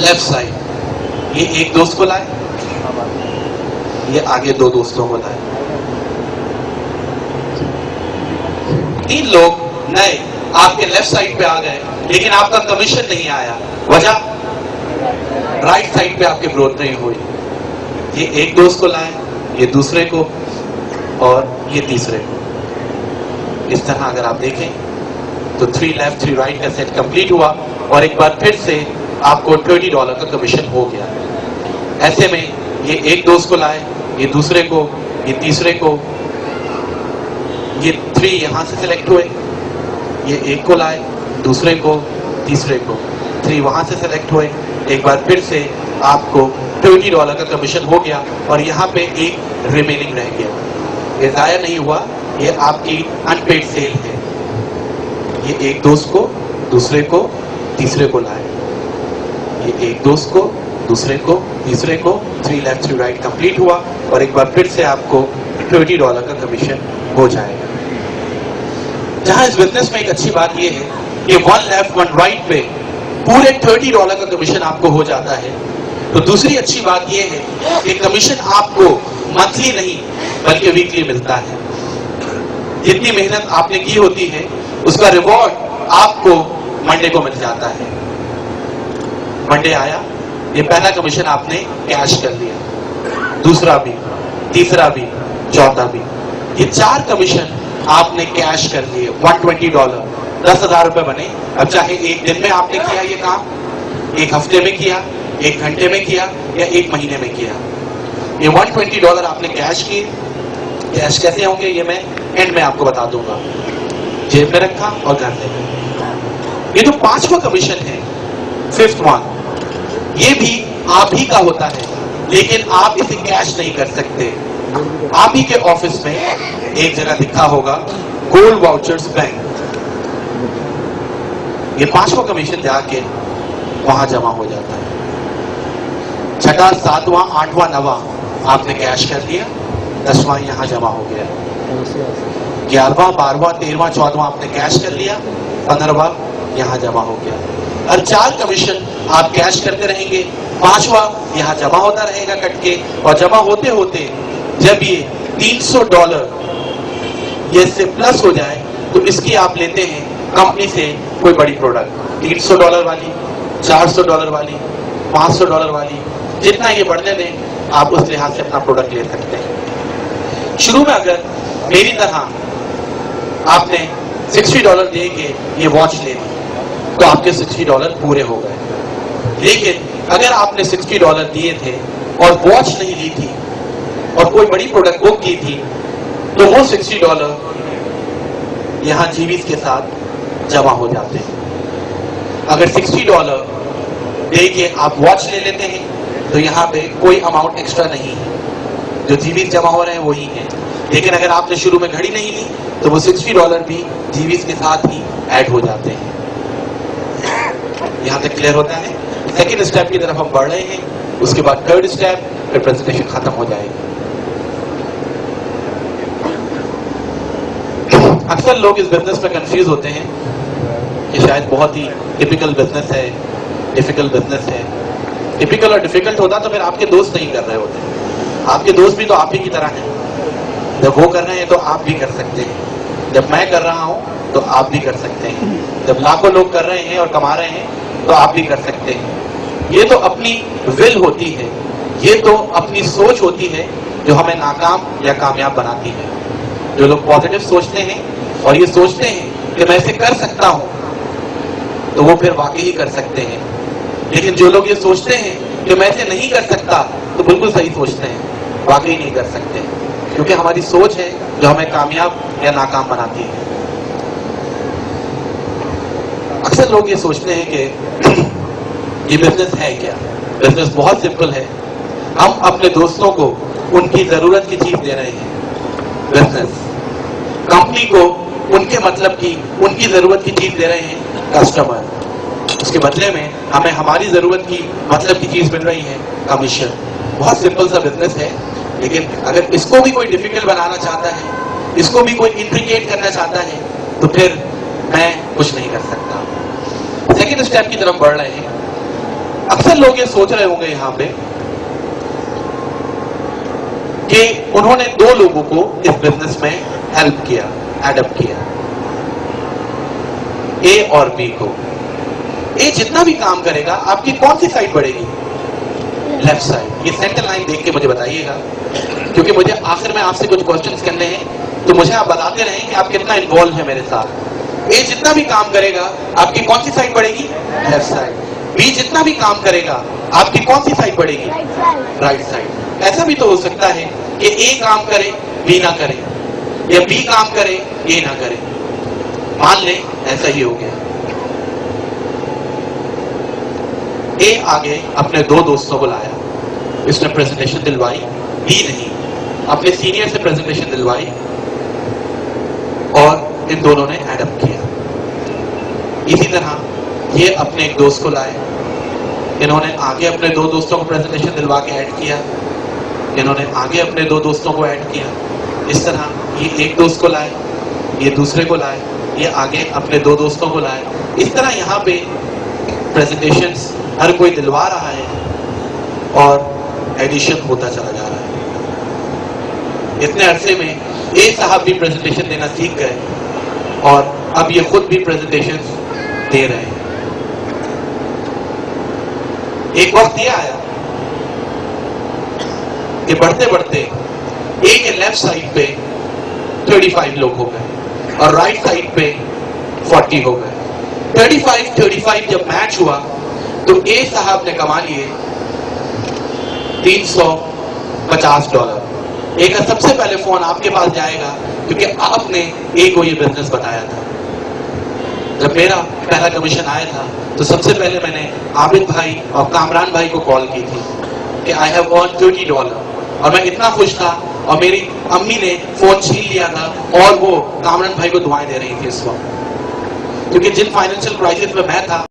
Left side ये एक दोस्त को लाए, ये आगे दो दोस्तों को लाए। 3 लोग नए आपके लेफ्ट साइड पे आ गए, लेकिन आपका कमीशन नहीं आया। वजह, राइट साइड पे आपकी ग्रोथ नहीं हुई। ये एक दोस्त को लाए, ये दूसरे को, और ये तीसरे को। इस तरह अगर आप देखें तो 3 लेफ्ट 3 राइट का सेट कंप्लीट हुआ और एक बार फिर से आपको $20 का कमीशन हो गया। ऐसे में ये एक दोस्त को लाए, ये दूसरे को, ये तीसरे को, ये 3 यहां से सिलेक्ट हुए, ये एक को लाए, दूसरे को, तीसरे को, 3 वहां से सिलेक्ट हुए। एक बार फिर से आपको $20 का कमीशन हो गया और यहाँ पे एक रिमेनिंग रह गया। ये जाया नहीं हुआ, ये आपकी अनपेड सेल है। ये एक दोस्त को, दूसरे को, तीसरे को लाए, ये एक दोस्त को, दूसरे को, तीसरे को, 3 लेफ्ट 3 राइट कंप्लीट हुआ और एक बार फिर से आपको $20 का कमीशन हो जाएगा। जहां इस बिजनेस में एक अच्छी बात यह है कि 1 लेफ्ट 1 राइट पे पूरे $30 का कमीशन आपको हो जाता है। तो दूसरी अच्छी बात यह है कि कमीशन आपको मंथली नहीं बल्कि वीकली मिलता है। जितनी मेहनत आपने की होती है उसका रिवॉर्ड आपको मंडे को मिल जाता है। मंडे आया, ये पहला कमीशन आपने कैश कर लिया, दूसरा भी, तीसरा भी, चौथा भी, ये 4 कमीशन आपने कैश कर लिए। $120, $10,000 बने। अब चाहे एक दिन में आपने किया ये काम, एक हफ्ते में किया, एक घंटे में किया या एक महीने में किया, ये $120 आपने कैश किए। कैश कैसे होंगे ये मैं एंड में आपको बता दूंगा। जेब में रखा और घर ले गए। ये जो 5वां कमीशन है, 5th वन, ये भी आप ही का होता है, लेकिन आप इसे कैश नहीं कर सकते। आप ही के ऑफिस में एक जगह लिखा होगा गोल्ड वाउचर्स बैंक। ये 5वां कमीशन जाके वहां जमा हो जाता है। 6वां, 7वां, 8वां, 9वां आपने कैश कर लिया, 10वां यहां जमा हो गया। 11वां, 12वां, 13वां, 14वां आपने कैश कर लिया, 15वां यहां जमा हो गया। और 4 कमीशन आप कैश करते रहेंगे, 5वां यहां जमा होता रहेगा कट के, और जमा होते होते जब ये $300 ये से प्लस हो जाए तो इसकी आप लेते हैं कंपनी से कोई बड़ी प्रोडक्ट, $300 वाली, $400 वाली, $500 वाली, जितना ये बढ़ने दें आप उस लिहाज से अपना प्रोडक्ट ले सकते हैं। शुरू में अगर मेरी तरह आपने $60 दे के ये वॉच ले ली तो आपके $60 पूरे हो गए। लेकिन अगर आपने $60 दिए थे और वॉच नहीं ली थी और कोई बड़ी प्रोडक्ट बुक की थी तो वो $60 यहां जीवीज के साथ जमा हो जाते हैं। अगर $60 दे के आप वॉच ले लेते हैं तो यहाँ पे कोई अमाउंट एक्स्ट्रा नहीं है, जो जीवीज जमा हो रहे हैं वही है। लेकिन अगर आपने शुरू में घड़ी नहीं ली तो वो $60 भी जीवीज के साथ ही ऐड हो जाते हैं। यहाँ तक क्लियर होता है? सेकेंड स्टेप की तरफ हम बढ़ रहे हैं, उसके बाद थर्ड स्टेप, फिर प्रेजेंटेशन खत्म हो जाएगी। अक्सर लोग इस बिजनेस में कंफ्यूज होते हैं कि शायद बहुत ही टिपिकल बिजनेस है, डिफिकल्ट बिजनेस है। टिपिकल और डिफिकल्ट होता तो फिर आपके दोस्त नहीं कर रहे होते। आपके दोस्त भी तो आप ही की तरह हैं। जब वो कर रहे हैं तो आप भी कर सकते हैं, जब मैं कर रहा हूं तो आप भी कर सकते हैं, जब लाखों लोग कर रहे हैं और कमा रहे हैं तो आप भी कर सकते हैं। ये तो अपनी विल होती है, ये तो अपनी सोच होती है जो हमें नाकाम या कामयाब बनाती है। जो लोग पॉजिटिव सोचते हैं और ये सोचते हैं कि मैं इसे कर सकता हूं तो वो फिर वाकई ही कर सकते हैं। लेकिन जो लोग ये सोचते हैं कि मैं इसे नहीं कर सकता तो बिल्कुल सही सोचते हैं, वाकई नहीं कर सकते, क्योंकि हमारी सोच है जो हमें कामयाब या नाकाम बनाती है। अक्सर लोग ये सोचते हैं कि ये बिजनेस है क्या? बिजनेस बहुत सिंपल है। हम अपने दोस्तों को उनकी जरूरत की चीज दे रहे हैं। बिजनेस कंपनी को उनके मतलब की, उनकी जरूरत की चीज दे रहे हैं कस्टमर। उसके बदले में हमें हमारी जरूरत की, मतलब की चीज मिल रही है कमीशन। बहुत सिंपल सा बिजनेस है, लेकिन अगर इसको भी कोई डिफिकल्ट बनाना चाहता है, इसको भी कोई इंट्रिकेट करना चाहता है तो फिर मैं कुछ नहीं कर सकता। सेकेंड स्टेप की तरफ बढ़ रहे हैं। अक्सर लोग ये सोच रहे होंगे यहां पे कि उन्होंने दो लोगों को इस बिजनेस में हेल्प किया, एडप्ट किया, ए और बी को। ए जितना भी काम करेगा आपकी कौन सी साइड बढ़ेगी? Left side. ये सेंटर लाइन देख के मुझे बताइएगा, क्योंकि मुझे आखिर में आपसे कुछ क्वेश्चंस करने हैं, तो मुझे आप बताते रहें कि आप कितना इन्वॉल्व है मेरे साथ। ए जितना भी काम करेगा आपकी कौन सी साइड बढ़ेगी? Left side. बी जितना भी काम करेगा आपकी कौन सी साइड बढ़ेगी? Right side. ऐसा भी तो हो सकता है कि ए काम करे बी ना करे, या बी काम करे ए ना करे। मान लें ऐसा ही हो गया। ए आगे अपने दो दोस्तों को लाया, इसने प्रेजेंटेशन दिलवाई, बी नहीं, अपने सीनियर से प्रेजेंटेशन दिलवाई और इन दोनों ने एडप्ट किया। इसी तरह ये अपने एक दोस्त को लाए, इन्होंने आगे अपने दो दोस्तों को प्रेजेंटेशन दिलवा के ऐड किया, इन्होंने आगे अपने दो दोस्तों को ऐड किया। इस तरह ये एक दोस्त को लाए, ये दूसरे को लाए, ये आगे अपने दो दोस्तों को लाए। इस तरह यहाँ पे प्रेजेंटेशंस हर कोई दिलवा रहा है और एडिशन होता चला जा रहा है। इतने अरसे में ए साहब भी प्रेजेंटेशन देना सीख गए और अब ये खुद भी प्रेजेंटेशन दे रहे हैं। एक वक्त ये आया कि बढ़ते बढ़ते ए के लेफ्ट साइड पे 35 लोग हो गए और राइट साइड पे 40 हो गए। 35 जब मैच हुआ तो ए साहब ने कमा लिए $350। ए का सबसे पहले फोन आपके पास जाएगा क्योंकि आपने ए को ये बिजनेस बताया था। जब मेरा पहला कमीशन आया था तो सबसे पहले मैंने आबिद भाई और कामरान भाई को कॉल की थी कि आई हैव अर्न $30 और मैं इतना खुश था और मेरी अम्मी ने फोन छीन लिया था और वो कामरान भाई को दुआएं दे रही थी इस वक्त, क्योंकि जिन फाइनेंशियल क्राइसिस में मैं था